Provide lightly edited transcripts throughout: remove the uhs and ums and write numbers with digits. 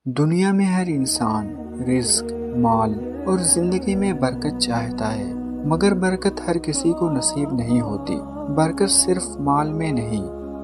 دنیا میں ہر انسان رزق، مال اور زندگی میں برکت چاہتا ہے، مگر برکت ہر کسی کو نصیب نہیں ہوتی۔ برکت صرف مال میں نہیں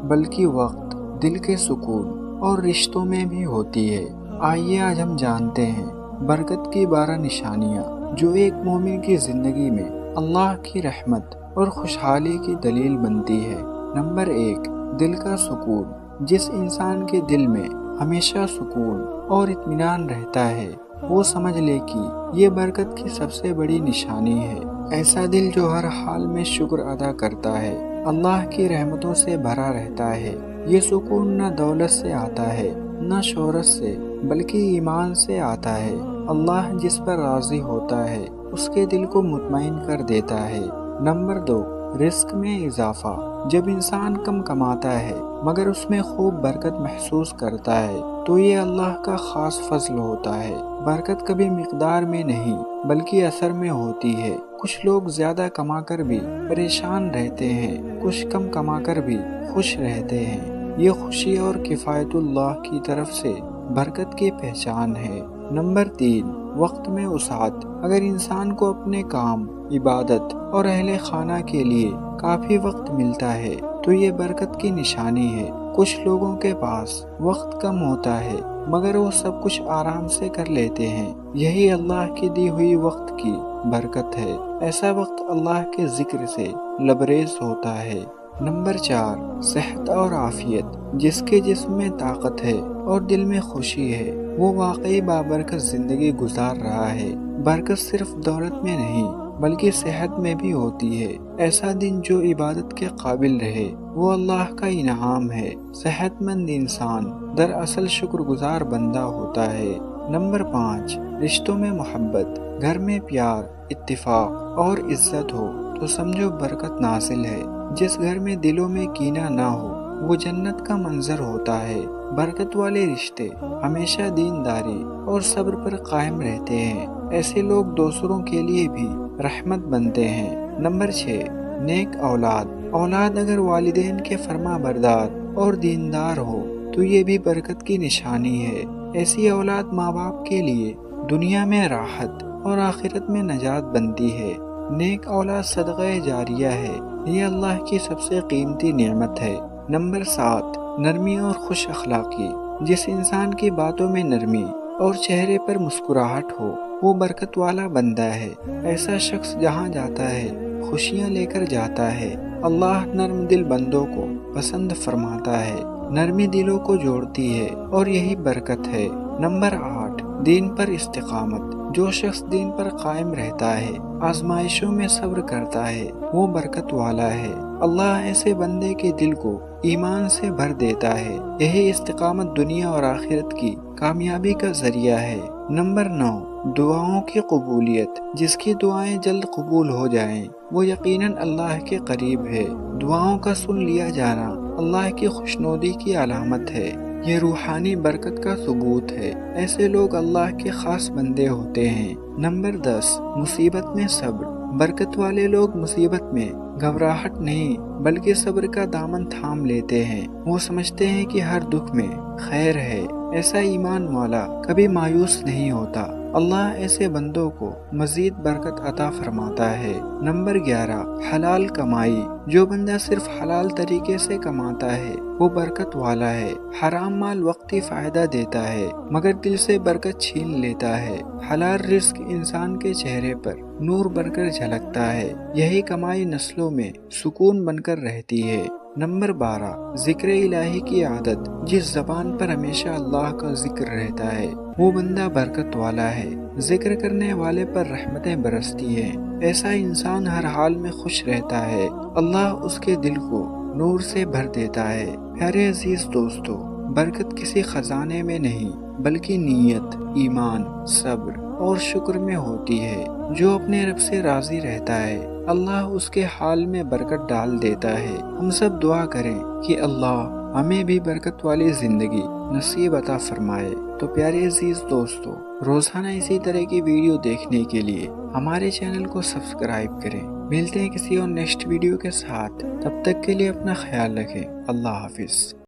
بلکہ وقت، دل کے سکون اور رشتوں میں بھی ہوتی ہے۔ آئیے آج ہم جانتے ہیں برکت کی 12 نشانیاں جو ایک مومن کی زندگی میں اللہ کی رحمت اور خوشحالی کی دلیل بنتی ہے۔ نمبر 1، دل کا سکون۔ جس انسان کے دل میں ہمیشہ سکون اور اطمینان رہتا ہے، وہ سمجھ لے کہ یہ برکت کی سب سے بڑی نشانی ہے۔ ایسا دل جو ہر حال میں شکر ادا کرتا ہے، اللہ کی رحمتوں سے بھرا رہتا ہے۔ یہ سکون نہ دولت سے آتا ہے، نہ شہرت سے، بلکہ ایمان سے آتا ہے۔ اللہ جس پر راضی ہوتا ہے، اس کے دل کو مطمئن کر دیتا ہے۔ نمبر 2، رزق میں اضافہ۔ جب انسان کم کماتا ہے مگر اس میں خوب برکت محسوس کرتا ہے تو یہ اللہ کا خاص فضل ہوتا ہے۔ برکت کبھی مقدار میں نہیں بلکہ اثر میں ہوتی ہے۔ کچھ لوگ زیادہ کما کر بھی پریشان رہتے ہیں، کچھ کم کما کر بھی خوش رہتے ہیں۔ یہ خوشی اور کفایت اللہ کی طرف سے برکت کی پہچان ہے۔ نمبر 3، وقت میں وسعت۔ اگر انسان کو اپنے کام، عبادت اور اہل خانہ کے لیے کافی وقت ملتا ہے تو یہ برکت کی نشانی ہے۔ کچھ لوگوں کے پاس وقت کم ہوتا ہے مگر وہ سب کچھ آرام سے کر لیتے ہیں۔ یہی اللہ کی دی ہوئی وقت کی برکت ہے۔ ایسا وقت اللہ کے ذکر سے لبریز ہوتا ہے۔ نمبر 4، صحت اور عافیت۔ جس کے جسم میں طاقت ہے اور دل میں خوشی ہے، وہ واقعی بابرکت زندگی گزار رہا ہے۔ برکت صرف دولت میں نہیں بلکہ صحت میں بھی ہوتی ہے۔ ایسا دن جو عبادت کے قابل رہے وہ اللہ کا انعام ہے۔ صحت مند انسان دراصل شکر گزار بندہ ہوتا ہے۔ نمبر 5، رشتوں میں محبت۔ گھر میں پیار، اتفاق اور عزت ہو تو سمجھو برکت نازل ہے۔ جس گھر میں دلوں میں کینہ نہ ہو وہ جنت کا منظر ہوتا ہے۔ برکت والے رشتے ہمیشہ دینداری اور صبر پر قائم رہتے ہیں۔ ایسے لوگ دوسروں کے لیے بھی رحمت بنتے ہیں۔ نمبر 6، نیک اولاد۔ اولاد اگر والدین کے فرما بردار اور دیندار ہو تو یہ بھی برکت کی نشانی ہے۔ ایسی اولاد ماں باپ کے لیے دنیا میں راحت اور آخرت میں نجات بنتی ہے۔ نیک اولاد صدقہ جاریہ ہے، یہ اللہ کی سب سے قیمتی نعمت ہے۔ نمبر 7، نرمی اور خوش اخلاقی۔ جس انسان کی باتوں میں نرمی اور چہرے پر مسکراہٹ ہو وہ برکت والا بندہ ہے۔ ایسا شخص جہاں جاتا ہے خوشیاں لے کر جاتا ہے۔ اللہ نرم دل بندوں کو پسند فرماتا ہے۔ نرمی دلوں کو جوڑتی ہے اور یہی برکت ہے۔ نمبر 8، دین پر استقامت۔ جو شخص دین پر قائم رہتا ہے، آزمائشوں میں صبر کرتا ہے، وہ برکت والا ہے۔ اللہ ایسے بندے کے دل کو ایمان سے بھر دیتا ہے۔ یہی استقامت دنیا اور آخرت کی کامیابی کا ذریعہ ہے۔ نمبر 9، دعاؤں کی قبولیت۔ جس کی دعائیں جلد قبول ہو جائیں وہ یقیناً اللہ کے قریب ہے۔ دعاؤں کا سن لیا جانا اللہ کی خوشنودی کی علامت ہے۔ یہ روحانی برکت کا ثبوت ہے۔ ایسے لوگ اللہ کے خاص بندے ہوتے ہیں۔ نمبر 10، مصیبت میں صبر۔ برکت والے لوگ مصیبت میں گھبراہٹ نہیں بلکہ صبر کا دامن تھام لیتے ہیں۔ وہ سمجھتے ہیں کہ ہر دکھ میں خیر ہے۔ ایسا ایمان والا کبھی مایوس نہیں ہوتا۔ اللہ ایسے بندوں کو مزید برکت عطا فرماتا ہے۔ نمبر 11، حلال کمائی۔ جو بندہ صرف حلال طریقے سے کماتا ہے وہ برکت والا ہے۔ حرام مال وقتی فائدہ دیتا ہے مگر دل سے برکت چھین لیتا ہے۔ حلال رزق انسان کے چہرے پر نور بن کر جھلکتا ہے۔ یہی کمائی نسلوں میں سکون بن کر رہتی ہے۔ نمبر 12، ذکر الہی کی عادت۔ جس زبان پر ہمیشہ اللہ کا ذکر رہتا ہے وہ بندہ برکت والا ہے۔ ذکر کرنے والے پر رحمتیں برستی ہیں۔ ایسا انسان ہر حال میں خوش رہتا ہے۔ اللہ اس کے دل کو نور سے بھر دیتا ہے۔ پیارے عزیز دوستو، برکت کسی خزانے میں نہیں بلکہ نیت، ایمان، صبر اور شکر میں ہوتی ہے۔ جو اپنے رب سے راضی رہتا ہے اللہ اس کے حال میں برکت ڈال دیتا ہے۔ ہم سب دعا کریں کہ اللہ ہمیں بھی برکت والی زندگی نصیب عطا فرمائے۔ تو پیارے عزیز دوستو، روزانہ اسی طرح کی ویڈیو دیکھنے کے لیے ہمارے چینل کو سبسکرائب کریں۔ ملتے ہیں کسی اور نیکسٹ ویڈیو کے ساتھ، تب تک کے لیے اپنا خیال رکھیں۔ اللہ حافظ۔